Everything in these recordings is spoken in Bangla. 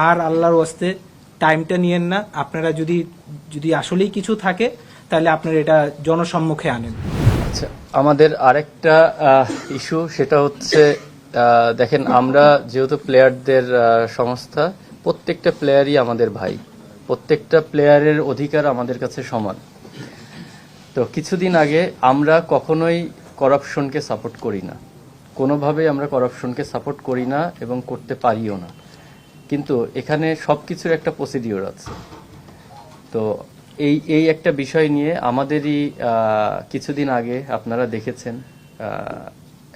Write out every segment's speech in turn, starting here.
আর আল্লাহর ওয়াস্তে টাইমটা নিয়েন না। আপনারা যদি যদি আসলেই কিছু থাকে তাহলে আপনারা এটা জনসম্মুখে আনেন। আচ্ছা, আমাদের আরেকটা ইস্যু সেটা হচ্ছে দেখেন, আমরা যেহেতু প্লেয়ারদের সংস্থা, প্রত্যেকটা প্লেয়ারই আমাদের ভাই, প্রত্যেকটা প্লেয়ারের অধিকার আমাদের কাছে সমান। তো কিছুদিন আগে আমরা কখনোই করাপশনকে সাপোর্ট করি না, কোনোভাবেই আমরা করাপশনকে সাপোর্ট করি না এবং করতে পারিও না। কিন্তু এখানে সব কিছুর একটা প্রসিডিওর আছে। তো এই একটা বিষয় নিয়ে আমাদেরই কিছুদিন আগে আপনারা দেখেছেন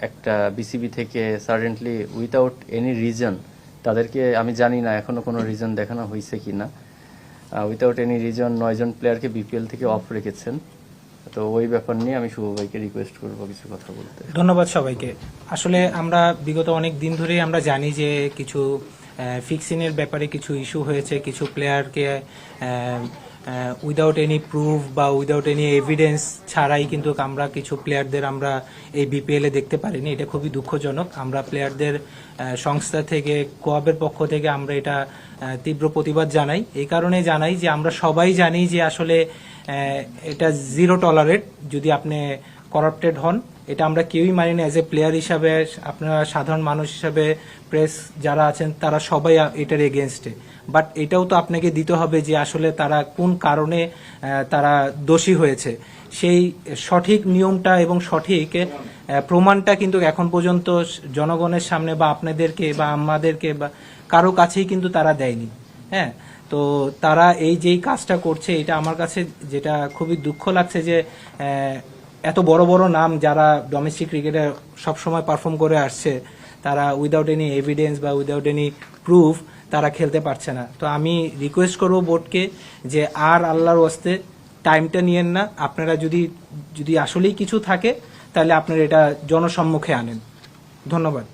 একটা বিসিবি থেকে সাডেনলি উইথাউট এনি রিজন, তাদেরকে আমি জানি না এখনো কোনো রিজন দেখানো হয়েছে কিনা, উইথাউট এনি রিজন 9 জন প্লেয়ারকে বিপিএল থেকে অফ রেখেছেন। তো ওই ব্যাপার নিয়ে আমি শুভ ভাইকে রিকোয়েস্ট করব কিছু কথা বলতে। ধন্যবাদ সবাইকে। আসলে আমরা বিগত অনেক দিন ধরেই আমরা জানি যে কিছু ফিক্সিংয়ের ব্যাপারে কিছু ইস্যু হয়েছে, কিছু প্লেয়ারকে উইদাউট এনি প্রুফ বা উইদাউট এনি এভিডেন্স ছাড়াই কিন্তু আমরা কিছু প্লেয়ারদের আমরা এই বিপিএলে দেখতে পারিনি। এটা খুবই দুঃখজনক। আমরা প্লেয়ারদের সংস্থা থেকে, কোয়াবের পক্ষ থেকে আমরা এটা তীব্র প্রতিবাদ জানাই। এই কারণে জানাই যে আমরা সবাই জানি যে আসলে এটা জিরো টলারেট। যদি আপনি করাপ্টেড হন, এটা আমরা কেউই মানি না। অ্যাজ এ প্লেয়ার হিসাবে, আপনারা সাধারণ মানুষ হিসাবে, প্রেস যারা আছেন তারা সবাই এটার এগেনস্টে। বাট এটাও তো আপনাকে দিতে হবে যে আসলে তারা কোন কারণে তারা দোষী হয়েছে, সেই সঠিক নিয়মটা এবং সঠিক প্রমাণটা কিন্তু এখন পর্যন্ত জনগণের সামনে বা আপনাদেরকে বা আমাদেরকে বা কারো কাছেই কিন্তু তারা দেয়নি। হ্যাঁ, তো তারা এই যেই কাজটা করছে, এটা আমার কাছে যেটা খুবই দুঃখ লাগছে যে এত বড় বড় নাম যারা ডোমেস্টিক ক্রিকেটে সবসময় পারফর্ম করে আসছে, তারা উইদাউট এনি এভিডেন্স বা উইদাউট এনি প্রুফ তারা খেলতে পারছে না। তো আমি রিকোয়েস্ট করব বোর্ডকে যে আর আল্লাহর ওয়াস্তে টাইমটা নিয়েন না। আপনারা যদি যদি আসলেই কিছু থাকে তাহলে আপনারা এটা জনসম্মুখে আনেন। ধন্যবাদ।